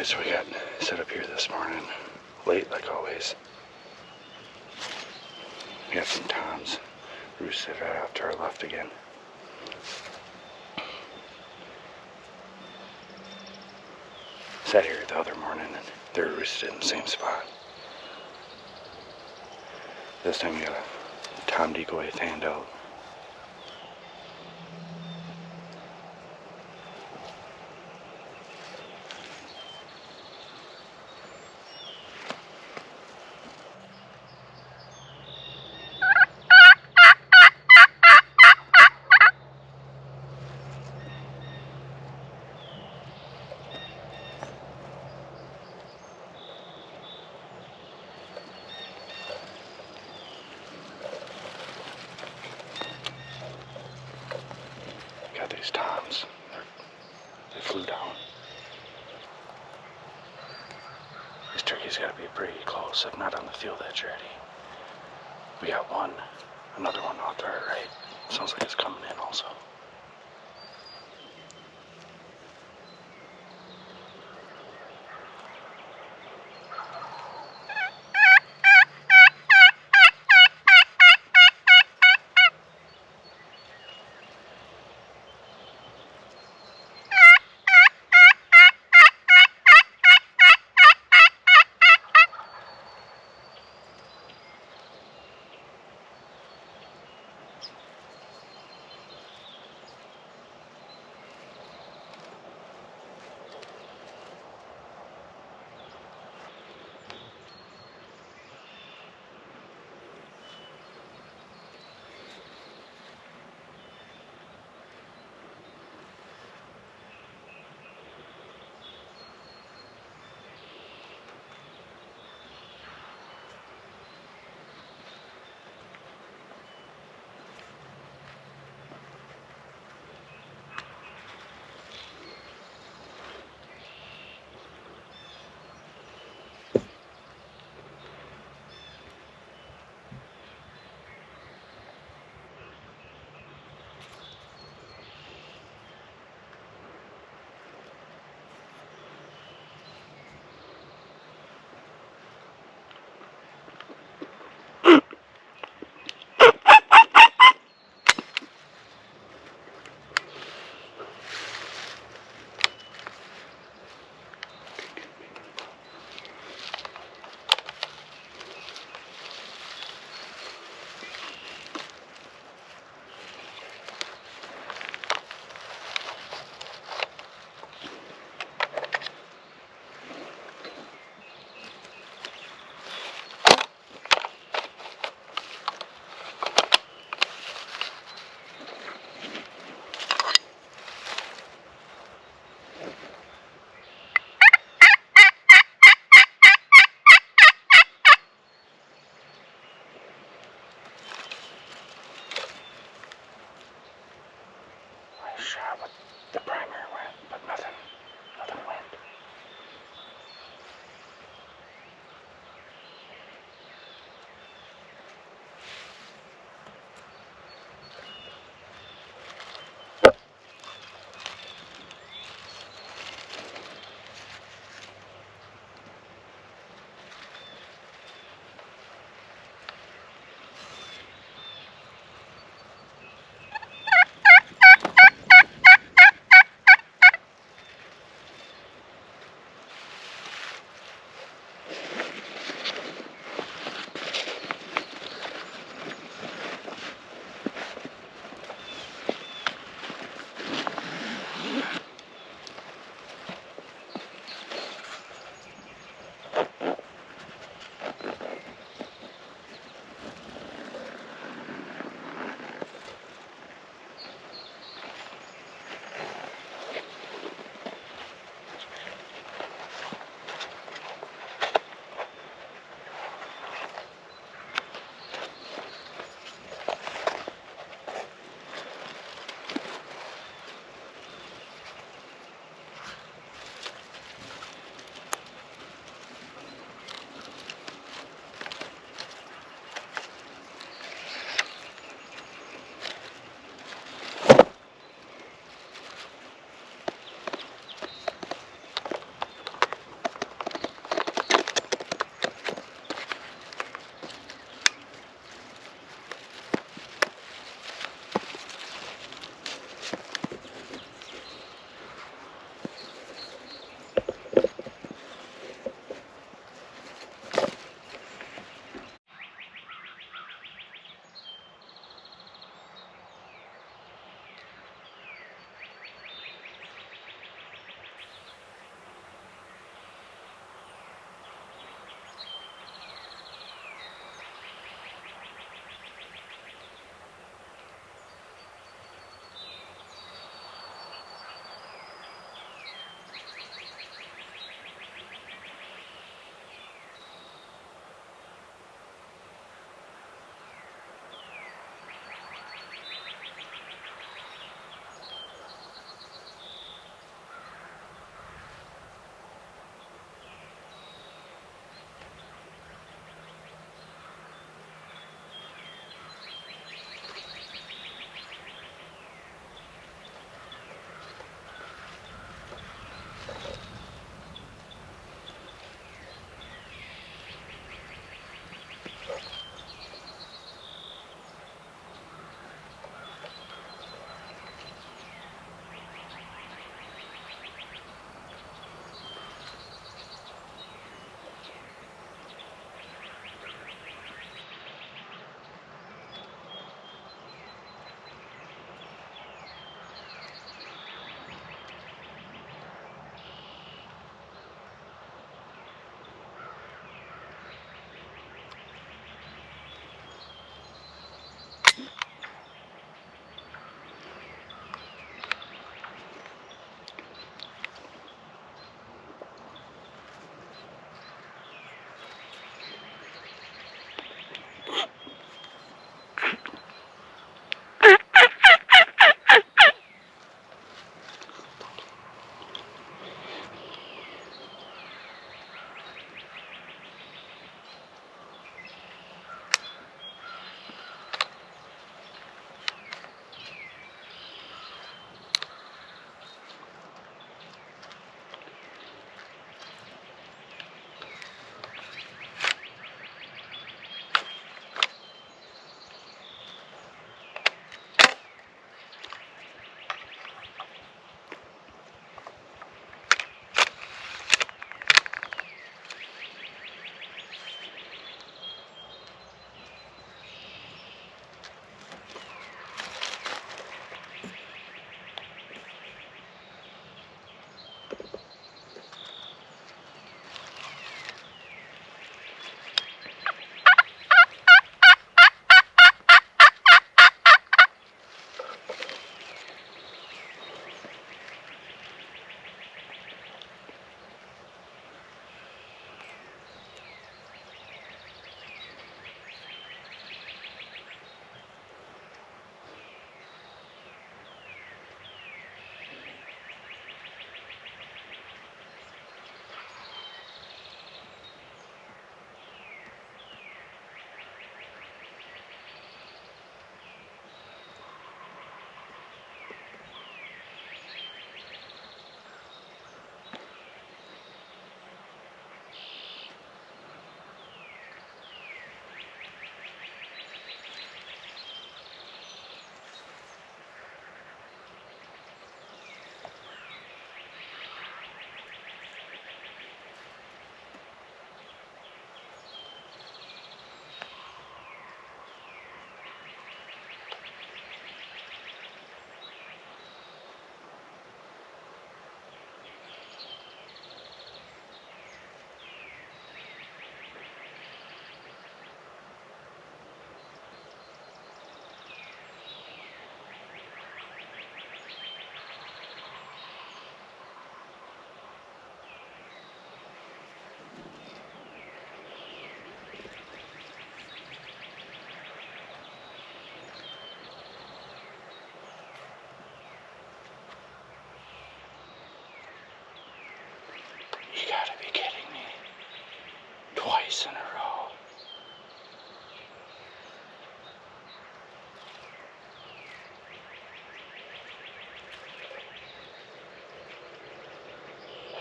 Alright, so we got set up here this morning, late like always. We got some toms roosted right off to our left again. Sat here the other morning and they're roosted in the same spot. This time we got a tom decoy fanned out. Got these toms. They flew down. This turkey's got to be pretty close, if not on the field edge already. We got another one out there, right? Sounds like it's coming in also. Yeah, but the primary went, but nothing went.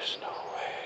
There's no way.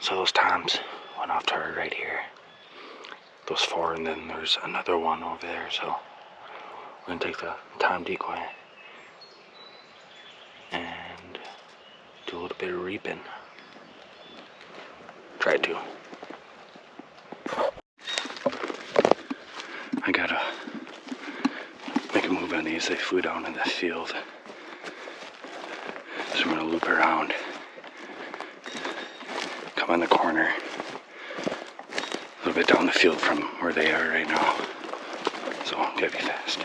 So those toms went off to our right here. Those 4, and then there's another one over there. So we're gonna take the tom decoy and do a little bit of reaping. Try to. I gotta make a move on these. They flew down in the field. So I'm gonna loop around. Come on the corner. A little bit down the field from where they are right now. So gotta be fast.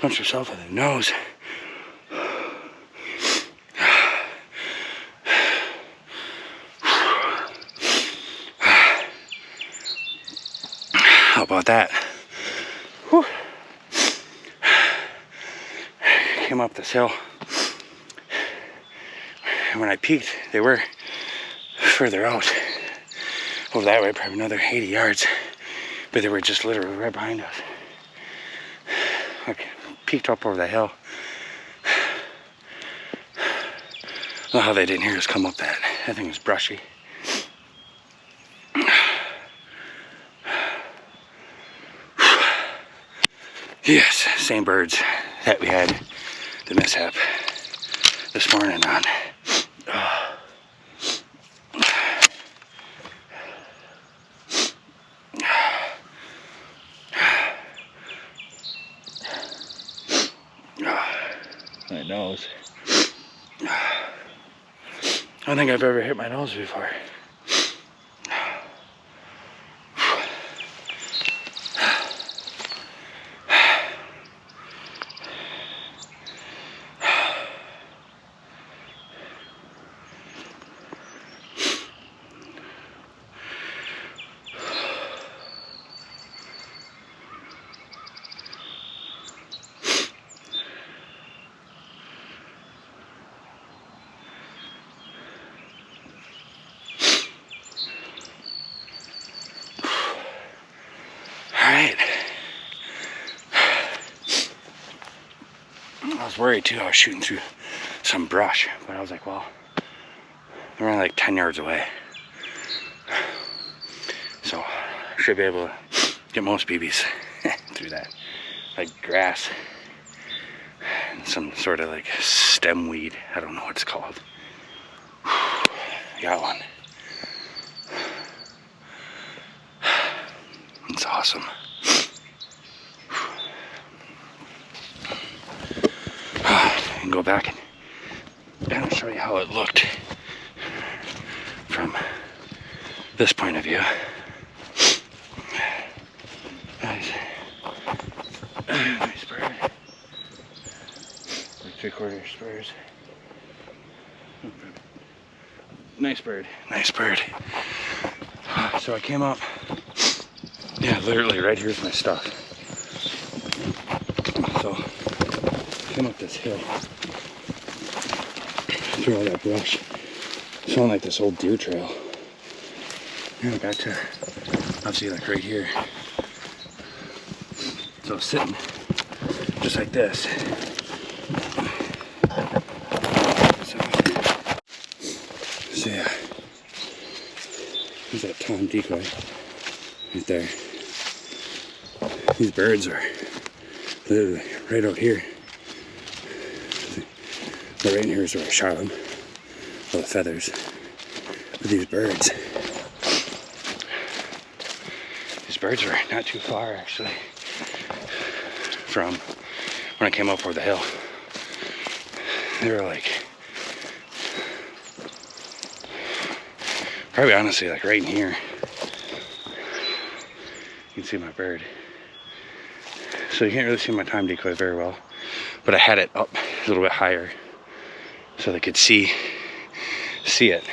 punch herself in the nose. How about that? Whew. Came up this hill. And when I peeked, they were further out. Over that way, probably another 80 yards. But they were just literally right behind us. I peeked up over the hill. I don't know how they didn't hear us come up that. That thing was brushy. Yes, same birds that we had the mishap this morning on. My nose. I don't think I've ever hit my nose before. Alright. I was worried too. I was shooting through some brush, but I was like, well, we're only like 10 yards away. So I should be able to get most BBs through that. Like grass and some sort of like stem weed. I don't know what it's called. Got one. It's awesome. I can go back and I'll show you how it looked from this point of view. Nice. Nice bird. Like 3/4 spurs. Nice bird. Nice bird. So I came up. Yeah, literally right here's my stuff. So came up this hill through all that brush. It's feeling like this old deer trail. And I got to obviously like right here. So I was sitting just like this. So yeah. There's that Tom decoy right there. These birds are literally right out here. But right in here is where I shot them. All the feathers. But these birds were not too far actually from when I came up over the hill. They were like, probably honestly like right in here. You can see my bird. So you can't really see my time decoy very well, but I had it up a little bit higher so they could see it.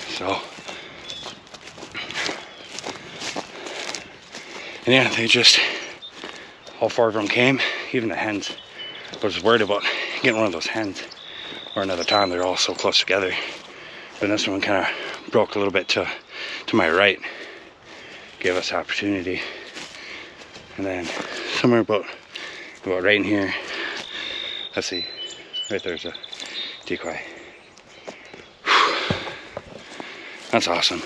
So, and yeah, they just, all 4 of them came, even the hens. I was worried about getting one of those hens or another time. They're all so close together. But this one kind of broke a little bit to my right. Gave us opportunity. And then somewhere about right in here, let's see, right there's a decoy. That's awesome.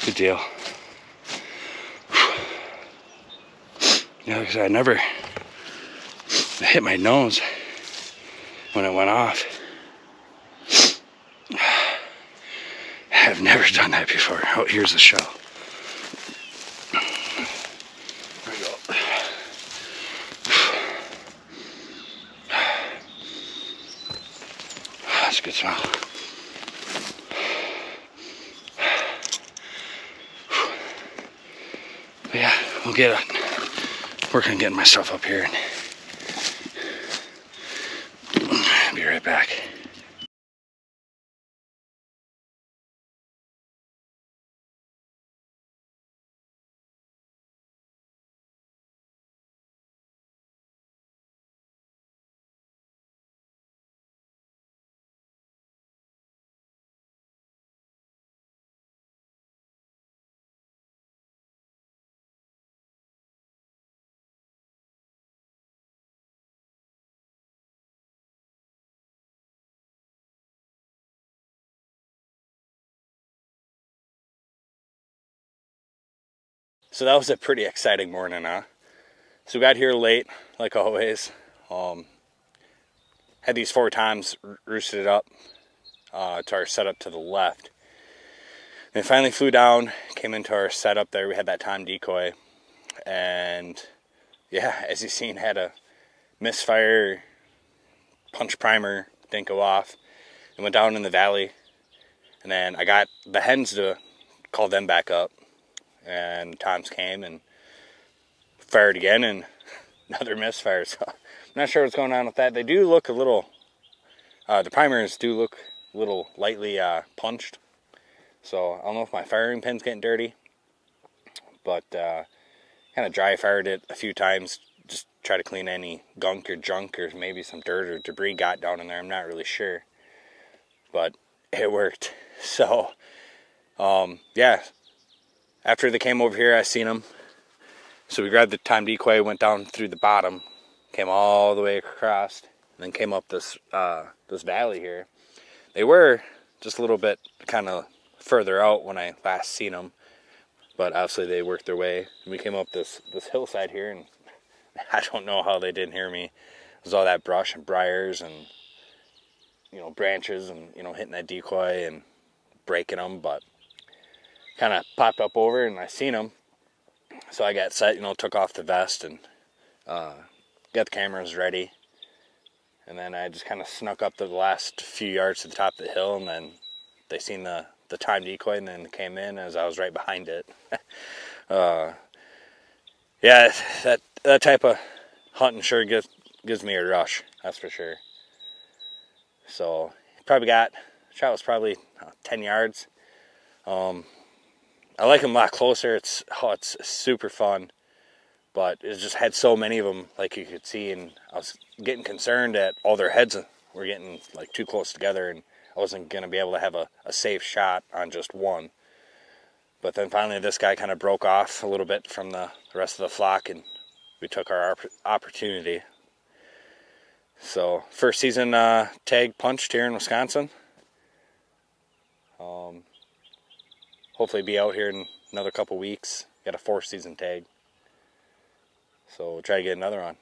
Good deal. Yeah, because I never hit my nose when it went off. I've never done that before. Oh, here's the shell. There we go. That's a good smell. I'll get working on getting my stuff up here. And be right back. So that was a pretty exciting morning, huh? So we got here late, like always. Had these 4 times roosted up to our setup to the left. And finally flew down, came into our setup there. We had that time decoy. And yeah, as you've seen, had a misfire punch primer, didn't go off. And went down in the valley. And then I got the hens to call them back up. And times came and fired again, and another misfire. So I'm not sure what's going on with that. They do look a little, the primers do look a little lightly punched. So I don't know if my firing pin's getting dirty, but kind of dry fired it a few times. Just try to clean any gunk or junk or maybe some dirt or debris got down in there. I'm not really sure, but it worked. So yeah, after they came over here, I seen them. So we grabbed the time decoy, went down through the bottom, came all the way across, and then came up this this valley here. They were just a little bit kind of further out when I last seen them, but obviously they worked their way. And we came up this hillside here, and I don't know how they didn't hear me. There's all that brush and briars and, you know, branches and, you know, hitting that decoy and breaking them, but kind of popped up over and I seen them. So I got set, you know, took off the vest and got the cameras ready. And then I just kind of snuck up to the last few yards to the top of the hill, and then they seen the time decoy and then came in as I was right behind it. Yeah, that type of hunting sure gives me a rush, that's for sure. So shot was probably 10 yards. I like them a lot closer. It's super fun, but it just had so many of them, like you could see, and I was getting concerned that all their heads were getting like too close together, and I wasn't going to be able to have a safe shot on just one. But then finally this guy kind of broke off a little bit from the rest of the flock, and we took our opportunity. So first season tag punched here in Wisconsin. Hopefully be out here in another couple weeks. Got a 4th season tag. So we'll try to get another on.